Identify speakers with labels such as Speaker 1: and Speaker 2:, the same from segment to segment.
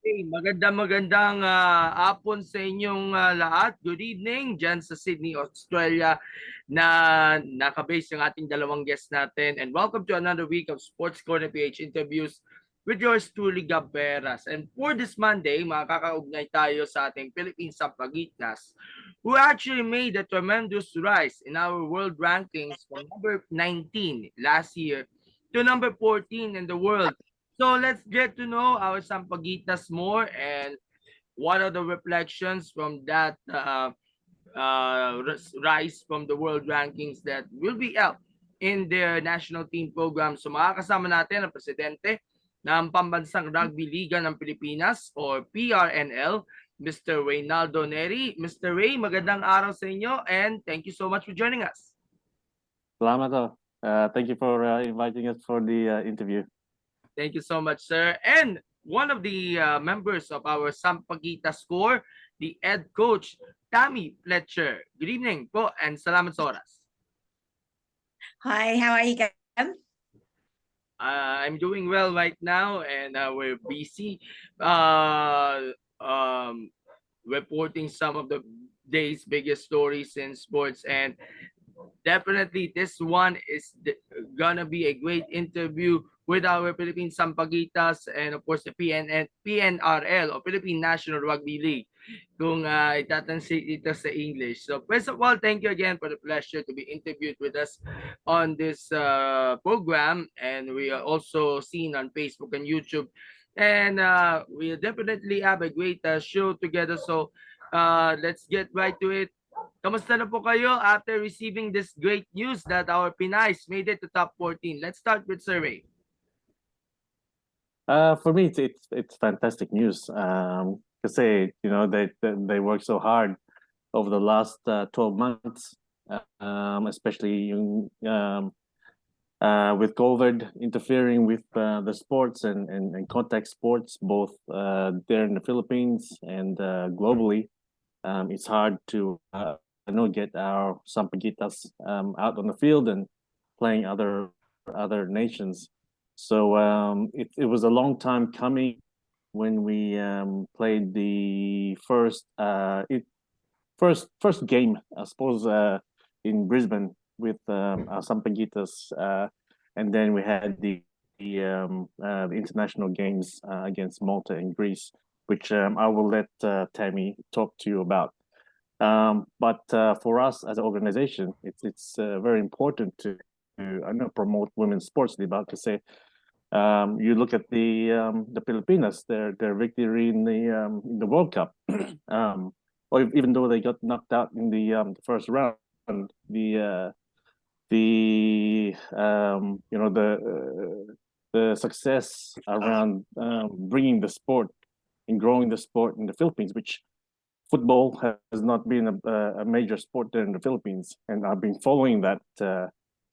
Speaker 1: Hey, magandang hapon sa inyong lahat. Good evening dyan sa Sydney, Australia na nakabase yung ating dalawang guests natin. And welcome to another week of Sports Corner PH interviews with yours truly, Gaberas. And for this Monday, makakaugnay tayo sa ating Philippine Sampaguitas who actually made a tremendous rise in our world rankings from number 19 last year to number 14 in the world. So let's get to know our Sampaguitas more and what are the reflections from that rise from the world rankings that will be out in their national team program. So makakasama natin ang presidente ng Pambansang Rugby Liga ng Pilipinas or PRNL, Mr. Reynaldo Nery. Mr. Ray, magandang araw sa inyo and thank you so much for joining us.
Speaker 2: Salamat. Thank you for inviting us for the interview.
Speaker 1: Thank you so much, sir. And one of the members of our Sampaguitas score, the head coach, Tam Fletcher. Good evening po and salamat sa oras.
Speaker 3: Hi, how are you, Gab?
Speaker 1: I'm doing well right now and we're busy reporting some of the day's biggest stories in sports, and definitely this one is gonna be a great interview with our Philippine Sampaguitas and of course the PNRL or Philippine National Rugby League kung itatranslate ito sa English. So first of all, thank you again for the pleasure to be interviewed with us on this program, and we are also seen on Facebook and YouTube, and we definitely have a great show together. So let's get right to it. Kamusta na po kayo after receiving this great news that our Pinays made it to top 14? Let's start with Survey.
Speaker 2: For me, it's fantastic news. Kasi they worked so hard over the last 12 months, especially with COVID interfering with the sports and contact sports, both there in the Philippines and globally. It's hard to get our Sampaguitas out on the field and playing other nations. So it was a long time coming when we played the first game, I suppose, in Brisbane with our Sampaguitas, and then we had the international games against Malta and Greece, which I will let Tammy talk to you about. But for us as an organization, it's very important to promote women's sports. About to say, you look at the Pilipinas, their victory in the World Cup, or even though they got knocked out in the first round, the success around bringing the sport and growing the sport in the Philippines, which football has not been a major sport there in the Philippines, and I've been following that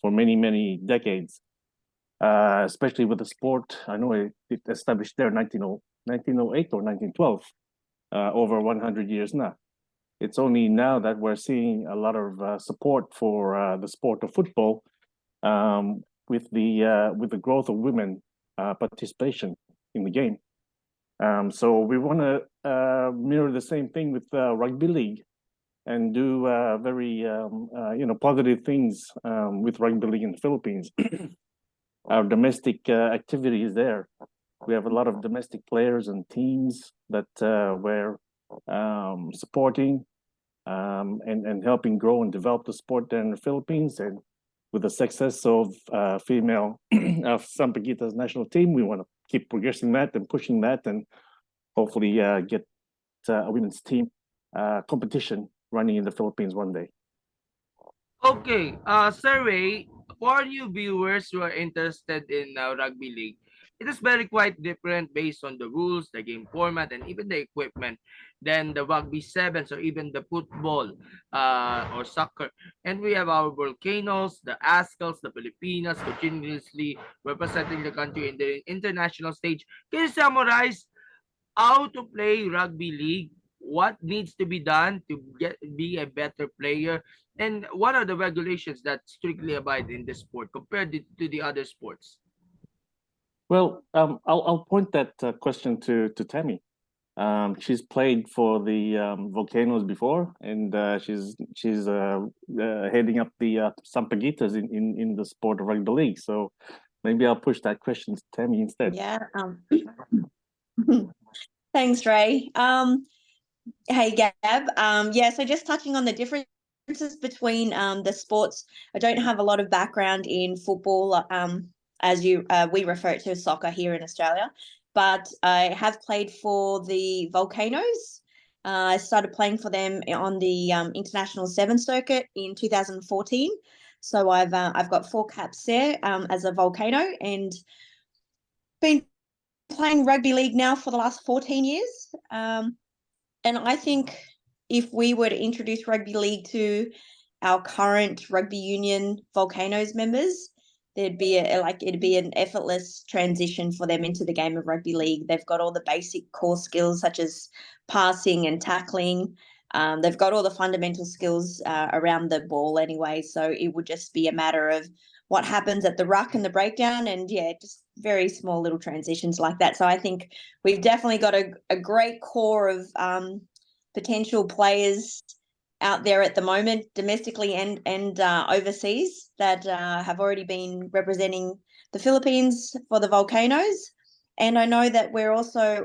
Speaker 2: for many decades, especially with the sport. I know it established there in 1908 or 1912, over 100 years now. It's only now that we're seeing a lot of support for the sport of football with the growth of women participation in the game. So we want to mirror the same thing with Rugby League and do very positive things with Rugby League in the Philippines. Our domestic activity is there. We have a lot of domestic players and teams that we're supporting and helping grow and develop the sport there in the Philippines. And with the success of female of Sampaguitas national team, we want to keep progressing that and pushing that, and hopefully get a women's team competition running in the Philippines one day.
Speaker 1: Okay, survey for you viewers who are interested in rugby league. It is very quite different based on the rules, the game format, and even the equipment than the rugby sevens or even the football or soccer. And we have our volcanoes, the Ascals, the Pilipinas continuously representing the country in the international stage. Can you summarize how to play rugby league? What needs to be done to be a better player, and what are the regulations that strictly abide in this sport compared to the other sports?
Speaker 2: Well, I'll point that question to Tammy. She's played for the Volcanoes before, and she's heading up the Sampaguitas in the sport of rugby league. So maybe I'll push that question to Tammy instead.
Speaker 3: Yeah. Thanks, Ray. Hey, Gab. Yeah, so just touching on the differences between the sports. I don't have a lot of background in football, as we refer to as soccer here in Australia, but I have played for the Volcanoes. I started playing for them on the International Seven Circuit in 2014. So I've got 4 caps there as a Volcano, and been playing rugby league now for the last 14 years. And I think if we were to introduce rugby league to our current rugby union Volcanoes members, it'd be an effortless transition for them into the game of rugby league. They've got all the basic core skills such as passing and tackling. They've got all the fundamental skills around the ball anyway. So it would just be a matter of what happens at the ruck and the breakdown, and just very small little transitions like that. So I think we've definitely got a great core of potential players out there at the moment, domestically and overseas, that have already been representing the Philippines for the Volcanoes. And I know that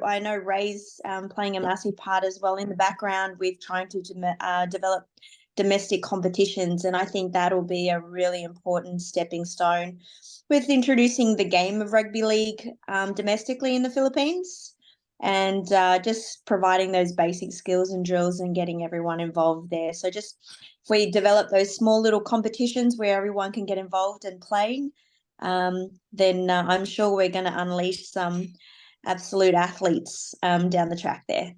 Speaker 3: I know Ray's playing a massive part as well in the background with trying to develop domestic competitions. And I think that'll be a really important stepping stone with introducing the game of rugby league domestically in the Philippines, and just providing those basic skills and drills and getting everyone involved there. So just if we develop those small little competitions where everyone can get involved and playing, then I'm sure we're going to unleash some absolute athletes down the track there.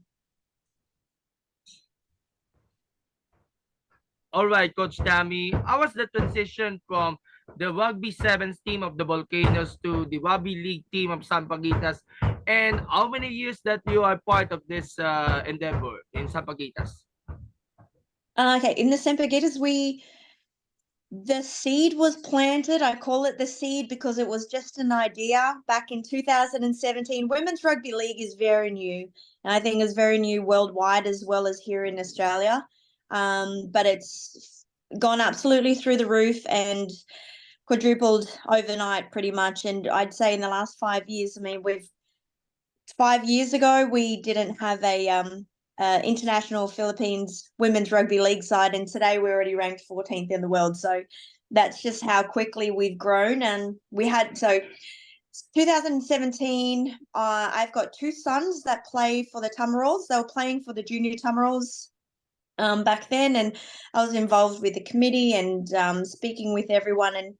Speaker 1: All right, Coach Tammy, how was the transition from the Rugby Sevens team of the Volcanoes to the Rugby League team of Sampaguitas? And how many years that you are part of this endeavor in Sampaguitas?
Speaker 3: Okay, in the Sampaguitas, the seed was planted. I call it the seed because it was just an idea back in 2017. Women's Rugby League is very new, and I think it's very new worldwide as well as here in Australia. But it's gone absolutely through the roof and quadrupled overnight pretty much. And I'd say in the last 5 years, 5 years ago, we didn't have a international Philippines women's rugby league side, and today we're already ranked 14th in the world. So that's just how quickly we've grown. And 2017, I've got 2 sons that play for the Tamarals. They were playing for the junior Tamarals back then, and I was involved with the committee and speaking with everyone. And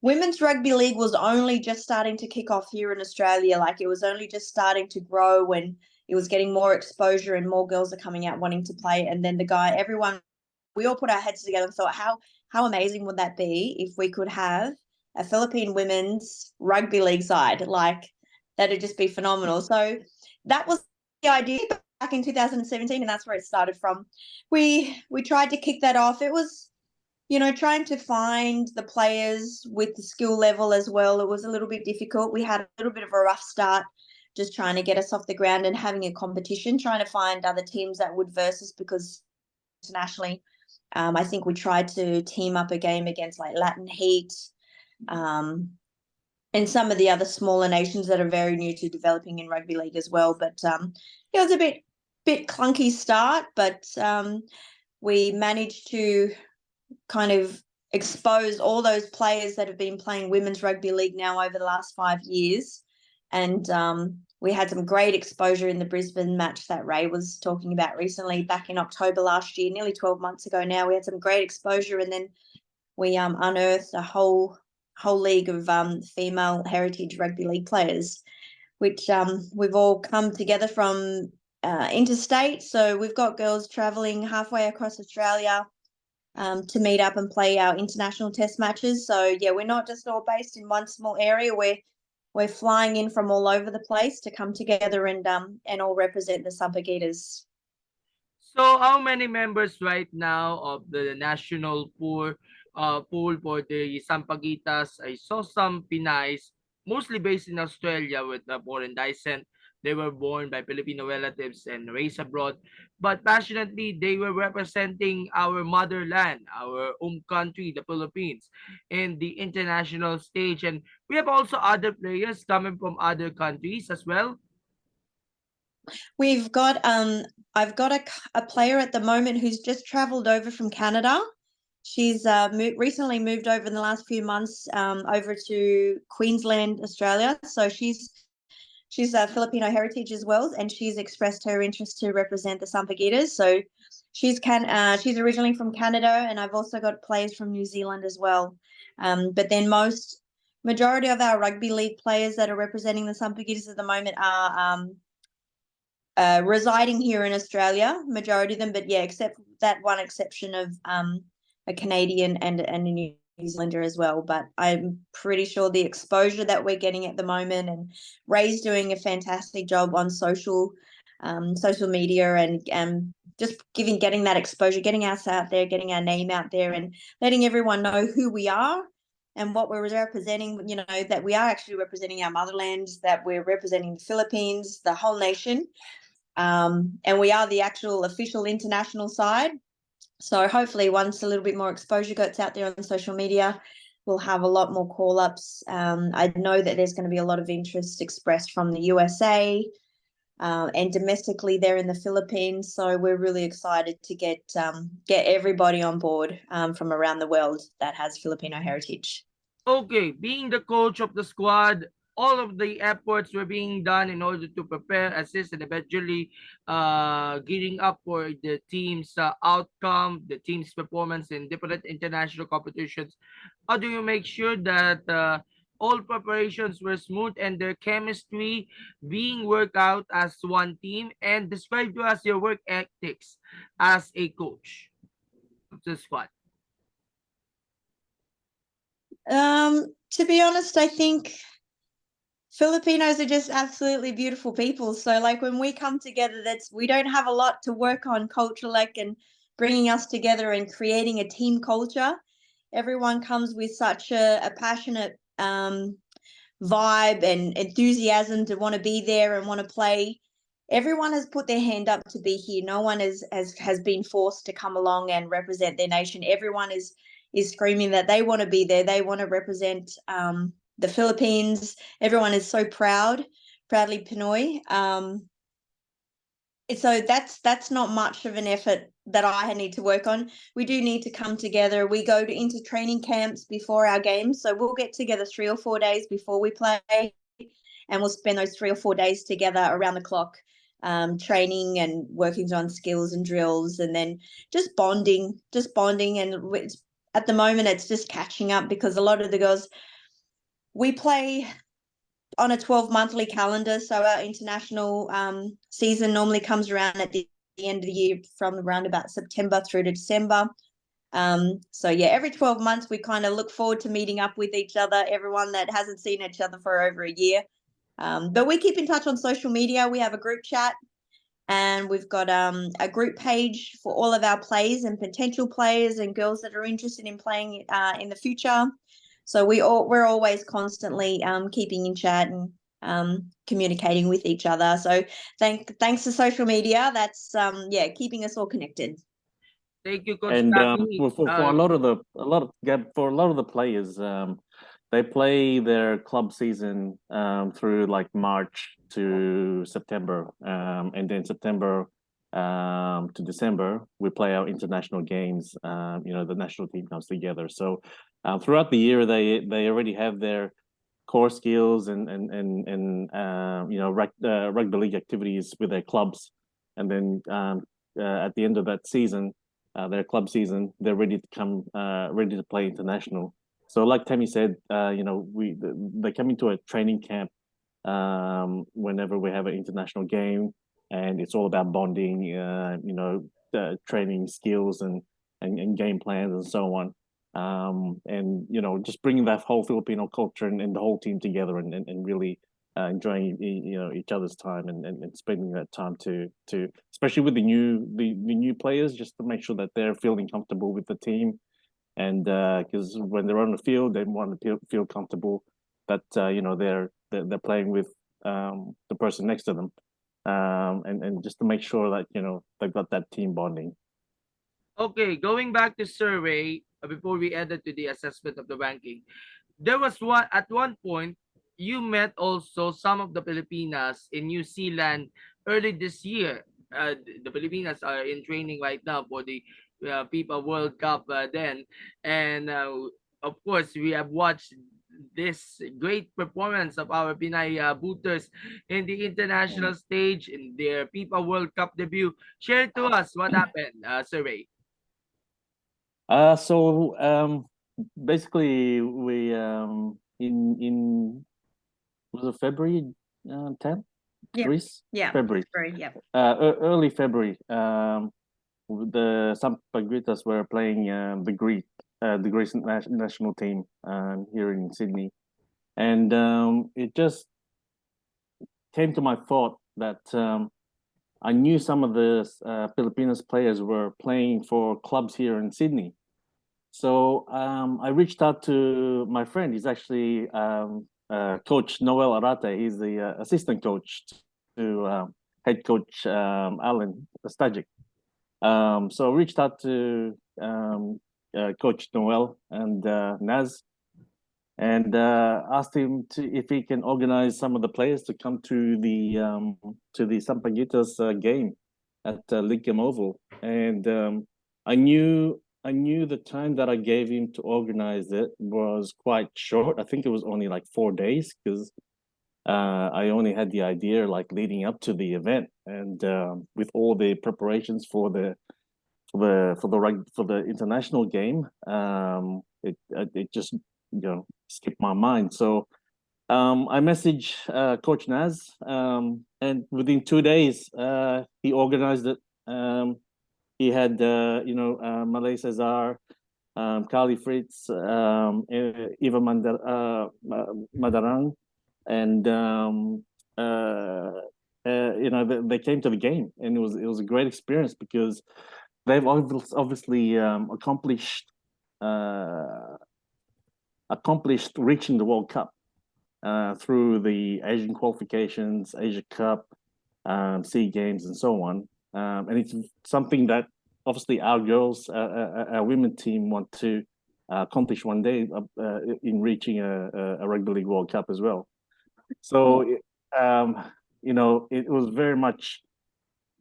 Speaker 3: women's rugby league was only just starting to kick off here in Australia. Like, it was only just starting to grow when it was getting more exposure and more girls are coming out wanting to play. And then we all put our heads together and thought, how amazing would that be if we could have a Philippine women's rugby league side? Like, that'd just be phenomenal. So that was the idea back in 2017, and that's where it started from. We tried to kick that off. It was, trying to find the players with the skill level as well. It was a little bit difficult. We had a little bit of a rough start, just trying to get us off the ground and having a competition, trying to find other teams that would verse us, because internationally, I think we tried to team up a game against like Latin Heat and some of the other smaller nations that are very new to developing in rugby league as well. But it was a bit clunky start, but we managed to kind of expose all those players that have been playing women's rugby league now over the last 5 years. And we had some great exposure in the Brisbane match that Ray was talking about recently, back in October last year, nearly 12 months ago now. We had some great exposure, and then we unearthed a whole league of female heritage rugby league players, which we've all come together from interstate. So we've got girls travelling halfway across Australia to meet up and play our international test matches. So yeah, we're not just all based in one small area. We're flying in from all over the place to come together and all represent the Sampaguitas.
Speaker 1: So how many members right now of the national pool for the Sampaguitas? I saw some Pinays, mostly based in Australia with foreign descent, They were born by Filipino relatives and raised abroad, but passionately they were representing our motherland, our home country, the Philippines, in the international stage. And we have also other players coming from other countries as well.
Speaker 3: We've got I've got a player at the moment who's just traveled over from Canada. She's recently moved over in the last few months over to Queensland, Australia. So she's a Filipino heritage as well, and she's expressed her interest to represent the Sampaguitas. So she's originally from Canada, and I've also got players from New Zealand as well. But then majority of our rugby league players that are representing the Sampaguitas at the moment are residing here in Australia, majority of them, but yeah, except that one exception of a Canadian and a New Zealander as well. But I'm pretty sure the exposure that we're getting at the moment, and Ray's doing a fantastic job on social media, and just getting that exposure, getting us out there, getting our name out there, and letting everyone know who we are and what we're representing. You know, that we are actually representing our motherland, that we're representing the Philippines, the whole nation. And we are the actual official international side. So hopefully once a little bit more exposure gets out there on social media, we'll have a lot more call-ups. I know that there's going to be a lot of interest expressed from the USA and domestically there in the Philippines. So we're really excited to get everybody on board from around the world that has Filipino heritage.
Speaker 1: Okay, being the coach of the squad, all of the efforts were being done in order to prepare, assist, and eventually gearing up for the team's outcome, the team's performance in different international competitions. How do you make sure that all preparations were smooth and their chemistry being worked out as one team? And describe to us your work ethics as a coach of the squad.
Speaker 3: To be honest, I think Filipinos are just absolutely beautiful people. So like when we come together, we don't have a lot to work on culture, like, and bringing us together and creating a team culture. Everyone comes with such a passionate vibe and enthusiasm to want to be there and want to play. Everyone has put their hand up to be here. No one has been forced to come along and represent their nation. Everyone is screaming that they want to be there. They want to represent the Philippines. Everyone is so proudly Pinoy. So that's not much of an effort that I need to work on. We do need to come together. We go into training camps before our games, so we'll get together 3 or 4 days before we play, and we'll spend those 3 or 4 days together around the clock, training and working on skills and drills, and then just bonding. And at the moment, it's just catching up because a lot of the girls, we play on a 12 monthly calendar. So our international season normally comes around at the end of the year from around about September through to December. So yeah, every 12 months we kind of look forward to meeting up with each other, everyone that hasn't seen each other for over a year. But we keep in touch on social media. We have a group chat, and we've got a group page for all of our players and potential players and girls that are interested in playing in the future. So we're always constantly keeping in chat and communicating with each other. So thanks to social media, that's keeping us all connected.
Speaker 1: Thank you, Coach
Speaker 2: And
Speaker 1: Gabby.
Speaker 2: for a lot of the players, they play their club season through like March to September, and then September to December we play our international games. The national team comes together. So throughout the year, they already have their core skills and rugby league activities with their clubs, and then at the end of that season, their club season, they're ready to play international. So, like Tammy said, they come into a training camp whenever we have an international game, and it's all about bonding, training skills and game plans and so on. And just bringing that whole Filipino culture and the whole team together and really enjoying each other's time and spending that time to especially with the new players, just to make sure that they're feeling comfortable with the team, and because when they're on the field they want to feel comfortable that they're playing with the person next to them, and just to make sure that they've got that team bonding.
Speaker 1: Okay, going back to survey before we added to the assessment of the ranking, there was one point you met also some of the Filipinas in New Zealand early this year. The Filipinas are in training right now for the FIFA World Cup then, and of course we have watched this great performance of our Pinay booters in the international stage in their FIFA World Cup debut. Share to us what happened, Survey.
Speaker 2: So basically we in was it February 10th?
Speaker 3: Yeah.
Speaker 2: Greece?
Speaker 3: Yeah.
Speaker 2: February.
Speaker 3: Yeah.
Speaker 2: Early February. The Sampaguitas were playing the Greece national team here in Sydney, and it just came to my thought that I knew some of the Filipinos players were playing for clubs here in Sydney. So I reached out to my friend. He's actually Coach Noel Arate. He's the assistant coach to head coach Alan Stajic. So I reached out to Coach Noel and Naz, and asked him if he can organize some of the players to come to the Sampaguitas game at Liga Oval. And I knew the time that I gave him to organize it was quite short. I think it was only like 4 days, because I only had the idea like leading up to the event, and with all the preparations for the international game, it just skipped my mind. So I messaged Coach Naz, and within 2 days he organized it. He had Malay Cesar, Kali Fritz, Eva Madarang, and they came to the game, and it was a great experience because they've obviously accomplished reaching the World Cup through the Asian qualifications, Asia Cup, SEA Games, and so on. And it's something that obviously our girls, our women team, want to accomplish one day in reaching a Rugby League World Cup as well. So, it was very much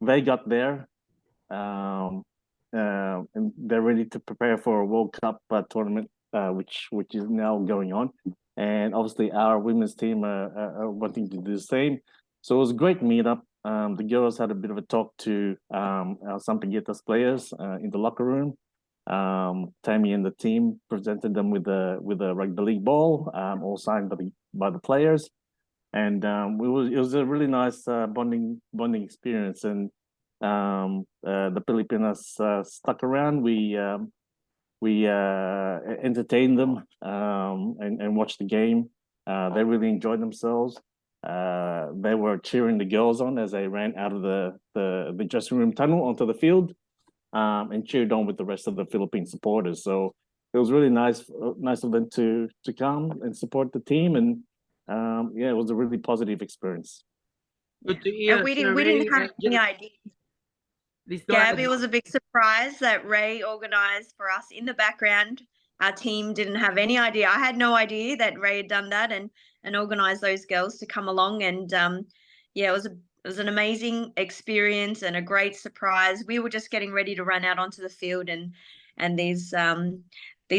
Speaker 2: they got there, and they're ready to prepare for a World Cup tournament, which is now going on. And obviously our women's team are wanting to do the same. So it was a great meetup. The girls had a bit of a talk to our Sampaguitas players in the locker room. Tammy and the team presented them with a rugby league ball, all signed by the players, and it was a really nice bonding experience. And the Pilipinas stuck around. We entertained them and watched the game. They really enjoyed themselves. They were cheering the girls on as they ran out of the dressing room tunnel onto the field, and cheered on with the rest of the Philippine supporters. So it was really nice of them to come and support the team, and it was a really positive experience.
Speaker 1: Good to hear.
Speaker 3: And we didn't have any idea.
Speaker 1: Gab,
Speaker 3: It was a big surprise that Ray organized for us in the background. Our team didn't have any idea. I had no idea that Ray had done that and organized those girls to come along. And it was an amazing experience and a great surprise. We were just getting ready to run out onto the field, and these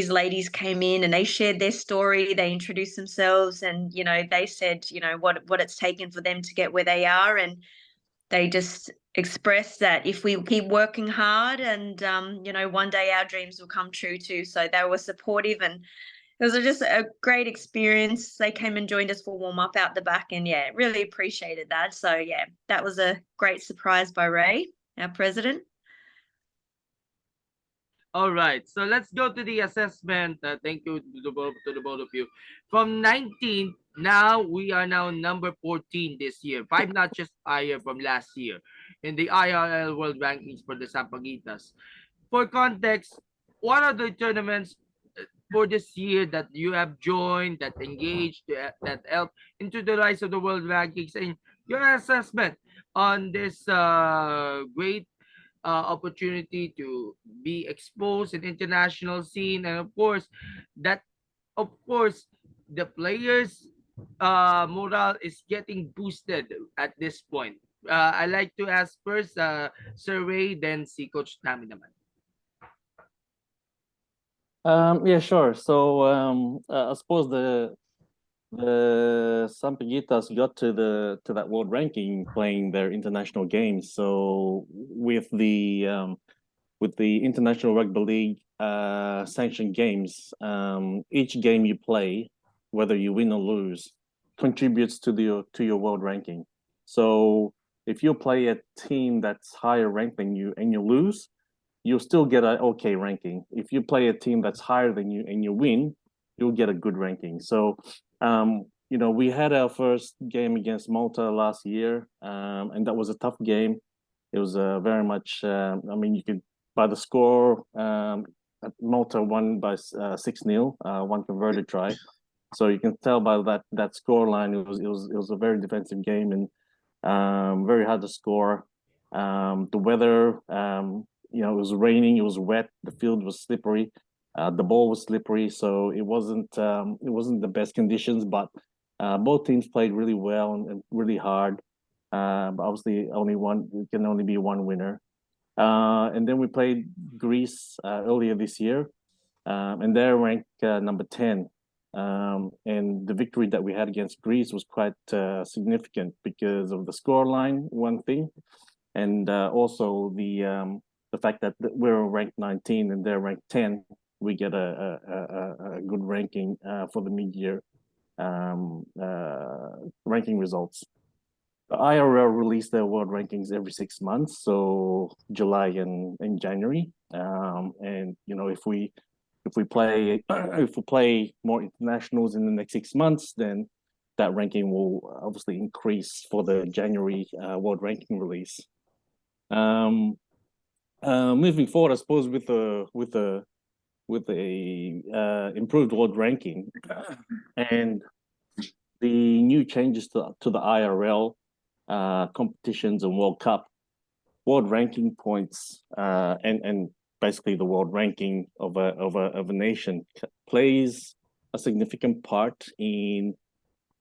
Speaker 3: ladies came in and they shared their story. They introduced themselves, and they said what it's taken for them to get where they are, and they just expressed that if we keep working hard, and one day our dreams will come true too. So they were supportive, and it was just a great experience. They came and joined us for warm up out the back, and really appreciated that. So that was a great surprise by Ray, our president.
Speaker 1: All right, so let's go to the assessment. Thank you to the both of you. From 19, now we are now number 14 this year, 5 notches higher from last year in the IRL World Rankings for the Sampaguitas. For context, one of the tournaments for this year that you have joined, that engaged, that helped into the rise of the world rankings, and your assessment on this great opportunity to be exposed in international scene, and of course that of course the players morale is getting boosted at this point. I like to ask first Sir Ray, then si Coach Tami naman.
Speaker 2: Yeah, sure. So I suppose the Sampaguitas got to that world ranking playing their international games. So with the International Rugby League sanctioned games, each game you play, whether you win or lose, contributes to your world ranking. So if you play a team that's higher ranked than you and you lose, you'll still get an okay ranking. If you play a team that's higher than you and you win, you'll get a good ranking. So, we had our first game against Malta last year, and that was a tough game. It was very much, you could, by the score, Malta won by 6-0, one converted try. So you can tell by that score line, it was a very defensive game and very hard to score. The weather, it was raining, it was wet, the field was slippery, the ball was slippery, so it wasn't the best conditions. But both teams played really well and really hard. But obviously, it can only be one winner. And then we played Greece earlier this year, and they're ranked number 10. And the victory that we had against Greece was quite significant because of the scoreline, one thing, and also the fact that we're ranked 19 and they're ranked 10. We get a good ranking for the mid-year ranking results. The IRL release their world rankings every 6 months, so July and January. And if we play more internationals in the next 6 months, then that ranking will obviously increase for the January world ranking release. Moving forward, I suppose with the improved world ranking and the new changes to the IRL competitions and World Cup, world ranking points and basically the world ranking of a nation plays a significant part in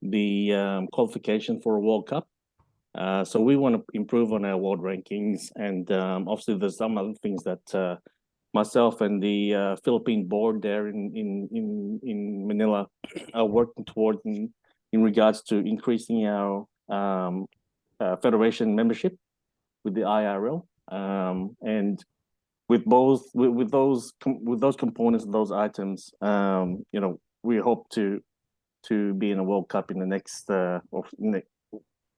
Speaker 2: the qualification for a World Cup. So we want to improve on our world rankings, and obviously there's some other things that myself and the Philippine board there in Manila are working toward in regards to increasing our federation membership with the IRL, and with those components, those items, we hope to be in a World Cup in the next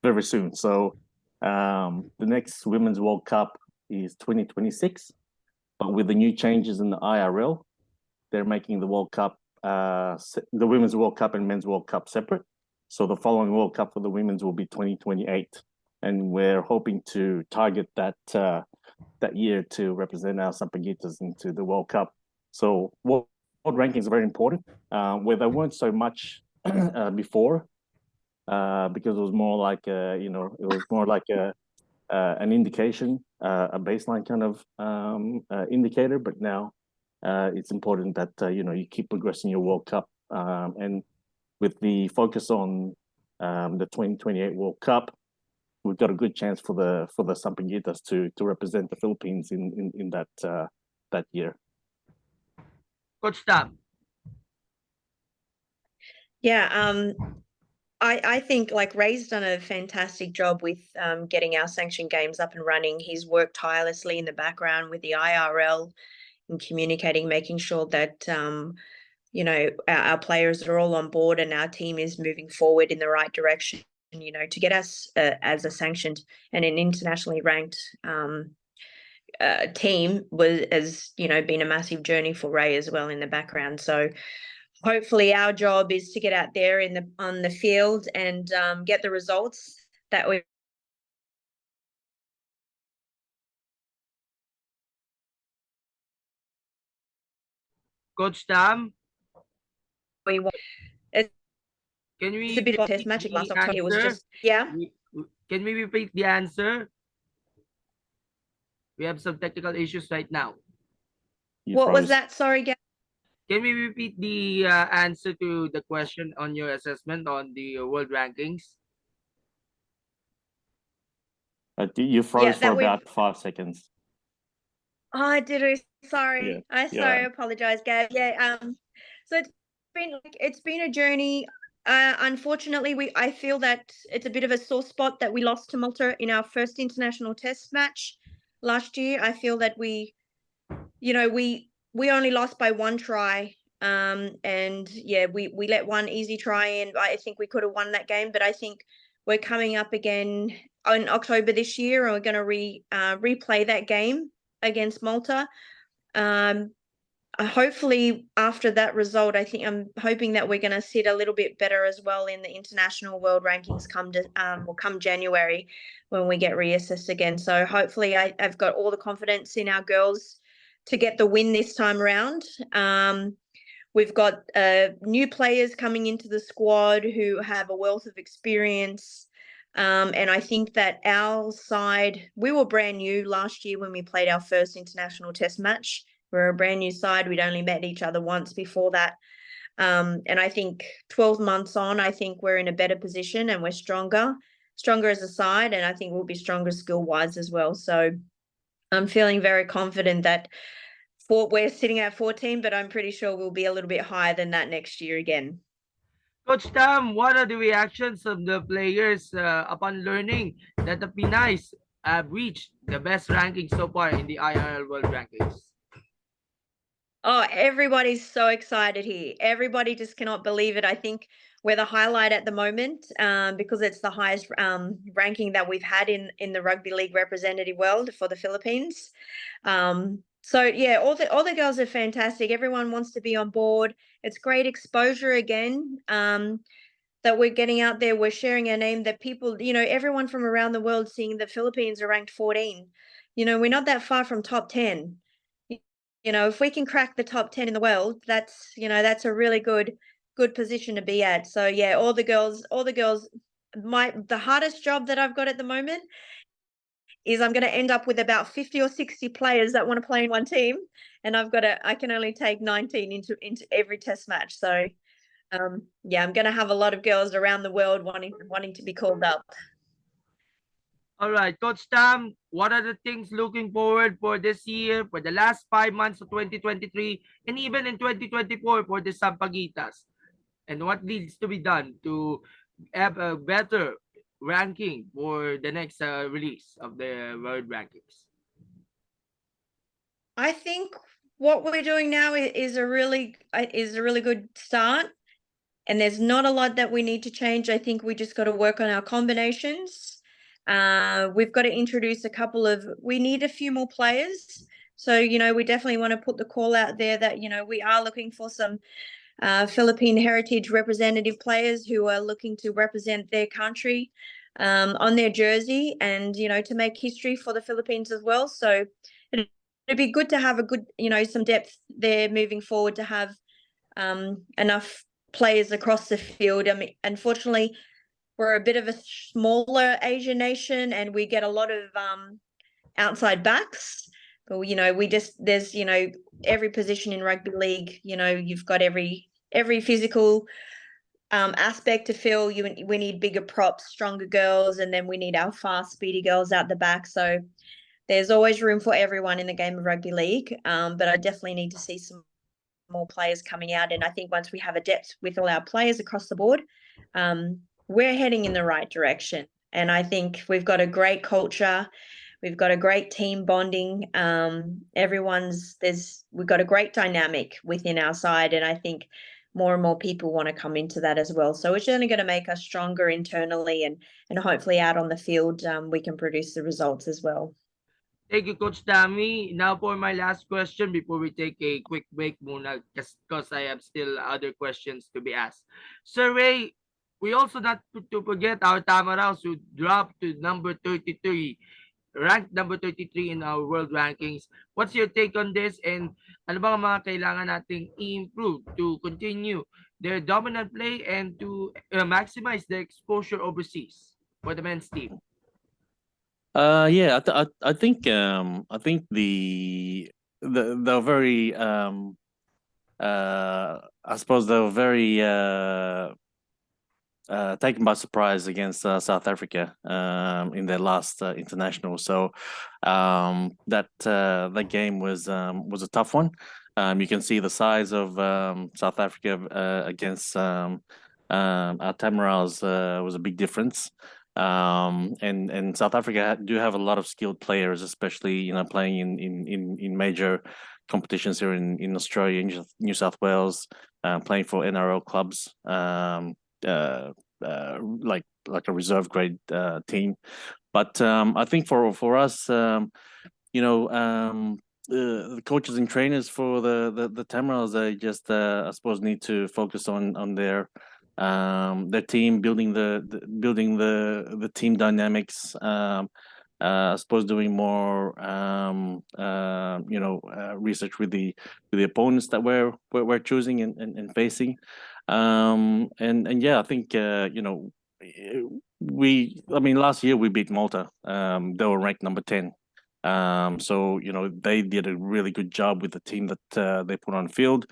Speaker 2: very soon. So the next Women's World Cup is 2026, but with the new changes in the IRL, they're making the World Cup, the Women's World Cup and Men's World Cup separate. So the following World Cup for the women's will be 2028, and we're hoping to target that year to represent our Sampaguitas into the World Cup. So world rankings are very important, where they weren't so much before, because it was more like an indication, a baseline kind of indicator. But now it's important that you keep progressing your World Cup, and with the focus on the 2028 World Cup, we've got a good chance for the Sampaguitas to represent the Philippines in that year.
Speaker 1: Coach Tam.
Speaker 3: Yeah, I think like Ray's done a fantastic job with getting our sanctioned games up and running. He's worked tirelessly in the background with the IRL and communicating, making sure that our players are all on board and our team is moving forward in the right direction. To get us as a sanctioned and an internationally ranked team has been a massive journey for Ray as well in the background. So hopefully our job is to get out there on the field and get the results that we.
Speaker 1: Coach Tam.
Speaker 3: won. It's
Speaker 1: Can
Speaker 3: a
Speaker 1: we
Speaker 3: bit of a test
Speaker 1: repeat
Speaker 3: match last
Speaker 1: the
Speaker 3: October. It was
Speaker 1: answer?
Speaker 3: just, yeah.
Speaker 1: Can we repeat the answer? We have some technical issues right now.
Speaker 2: You
Speaker 3: What was
Speaker 2: froze.
Speaker 3: that? Sorry, Gab.
Speaker 1: Can we repeat the answer to the question on your assessment on the world rankings?
Speaker 2: You froze
Speaker 3: Yeah,
Speaker 2: for
Speaker 3: that we.
Speaker 2: about 5 seconds.
Speaker 3: Oh, I did.
Speaker 2: Yeah,
Speaker 3: Sorry. I
Speaker 2: yeah.
Speaker 3: apologize, Gab. Yeah. So it's been a journey. Unfortunately, I feel that it's a bit of a sore spot that we lost to Malta in our first international test match last year. I feel that we only lost by one try. And yeah, we let one easy try in. I think we could have won that game, but I think we're coming up again in October this year, and we're going to replay that game against Malta. Hopefully after that result, I'm hoping that we're going to sit a little bit better as well in the international world rankings come January when we get reassessed again. So hopefully I've got all the confidence in our girls to get the win this time around. We've got new players coming into the squad who have a wealth of experience. And I think that our side, we were brand new last year when we played our first international test match. We're a brand new side. We'd only met each other once before that. And I think 12 months on, I think we're in a better position and we're stronger as a side. And I think we'll be stronger skill-wise as well. So I'm feeling very confident that we're sitting at 14, but I'm pretty sure we'll be a little bit higher than that next year again.
Speaker 1: Coach Tam, what are the reactions of the players upon learning that the Pinays have reached the best ranking so far in the IRL World Rankings?
Speaker 3: Oh, everybody's so excited here. Everybody just cannot believe it. I think we're the highlight at the moment because it's the highest ranking that we've had in the rugby league representative world for the Philippines. So yeah, all the girls are fantastic. Everyone wants to be on board. It's great exposure again. That we're getting out there, we're sharing our name, that people, everyone from around the world seeing the Philippines are ranked 14. We're not that far from top 10. If we can crack the top 10 in the world, that's a really good position to be at. So yeah, all the girls, the hardest job that I've got at the moment is I'm going to end up with about 50 or 60 players that want to play in one team, and I can only take 19 into every test match. So yeah, I'm going to have a lot of girls around the world wanting to be called up.
Speaker 1: All right, Coach Tam, what are the things looking forward for this year, for the last 5 months of 2023, and even in 2024 for the Sampaguitas? And what needs to be done to have a better ranking for the next release of the world rankings?
Speaker 3: I think what we're doing now is a really good start, and there's not a lot that we need to change. I think we just got to work on our combinations. We've got to introduce we need a few more players. So, we definitely want to put the call out there that, we are looking for some Philippine heritage representative players who are looking to represent their country on their jersey and, to make history for the Philippines as well. So it'd be good to have some depth there moving forward, to have enough players across the field. I mean, unfortunately, we're a bit of a smaller Asian nation and we get a lot of outside backs. But there's every position in rugby league, you've got every physical aspect to fill. We need bigger props, stronger girls, and then we need our fast, speedy girls out the back. So there's always room for everyone in the game of rugby league. But I definitely need to see some more players coming out. And I think once we have a depth with all our players across the board, we're heading in the right direction. And I think we've got a great culture. We've got a great team bonding. We've got a great dynamic within our side. And I think more and more people want to come into that as well. So it's only going to make us stronger internally, and hopefully out on the field, we can produce the results as well.
Speaker 1: Thank you, Coach Tammy. Now for my last question before we take a quick break muna, because I have still other questions to be asked. Sir Ray, we also not to forget our Tamaraws who dropped to number 33, ranked number 33 in our world rankings. What's your take on this, and ano ba ang mga kailangan nating i-improve to continue their dominant play and to maximize their exposure overseas for the men's team?
Speaker 2: Yeah, I think they're very I suppose they're very taken by surprise against South Africa in their last international. So that game was a tough one. You can see the size of South Africa against our Tamarals was a big difference. And South Africa do have a lot of skilled players, especially playing in major competitions here in Australia, New South Wales, playing for NRL clubs. Uh, like a reserve grade team. But I think for us, the coaches and trainers for the Tamarals, they just I suppose need to focus on their team, building the team dynamics. I suppose doing more research with the opponents that we're choosing and facing. And yeah, I think I mean last year we beat Malta. They were ranked number 10. So they did a really good job with the team that they put on field.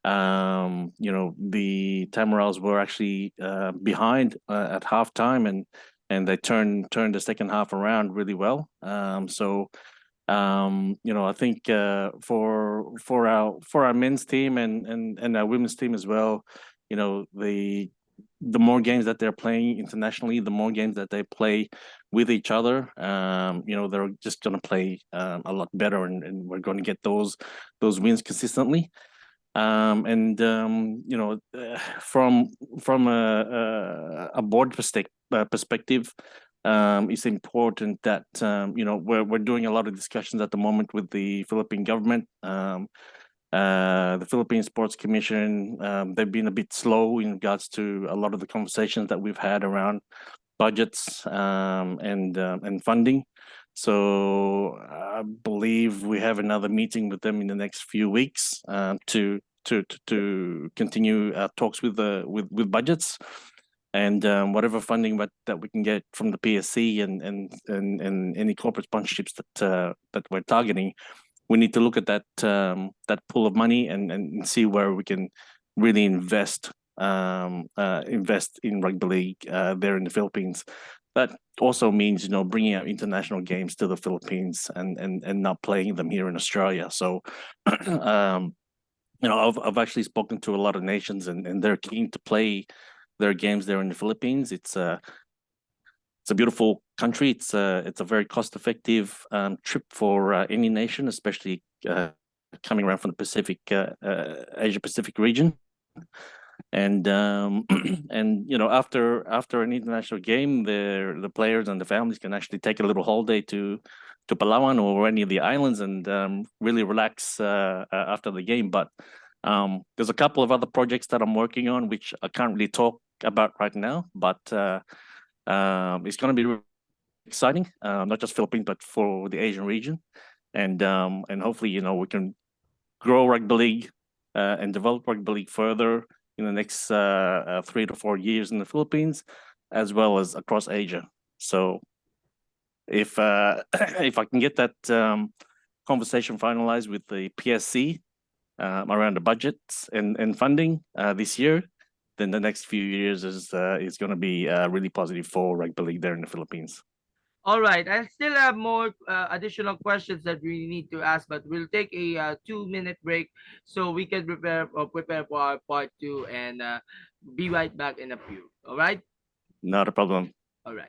Speaker 2: The Tamarals were actually behind at halftime, and they turned the second half around really well. I think for our men's team and our women's team as well, the more games that they're playing internationally, the more games that they play with each other, they're just going to play a lot better, and we're going to get those wins consistently. From a board perspective, it's important that we're doing a lot of discussions at the moment with the Philippine government. The Philippine Sports Commission, they've been a bit slow in regards to a lot of the conversations that we've had around budgets and funding. So I believe we have another meeting with them in the next few weeks to continue talks with budgets and whatever funding that we can get from the PSC and any corporate sponsorships that we're targeting. We need to look at that pool of money and see where we can really invest in rugby league there in the Philippines. That also means bringing out international games to the Philippines and not playing them here in Australia. So I've actually spoken to a lot of nations, and they're keen to play their games there in the Philippines. It's a beautiful country. It's a very cost-effective trip for any nation, especially coming around from the Pacific, Asia Pacific region. And after an international game, the players and the families can actually take a little holiday to Palawan or any of the islands and really relax after the game. But there's a couple of other projects that I'm working on, which I can't really talk about right now. But it's going to be exciting, not just Philippines, but for the Asian region. And hopefully, we can grow rugby league and develop rugby league further in the next 3 to 4 years in the Philippines, as well as across Asia. So if if I can get that conversation finalized with the PSC around the budgets and funding this year, then the next few years is going to be really positive for rugby league there in the Philippines.
Speaker 1: All right, I still have more additional questions that we need to ask, but we'll take a 2-minute break so we can prepare for our part 2 and be right back in a few. All right.
Speaker 2: Not a problem.
Speaker 1: All right.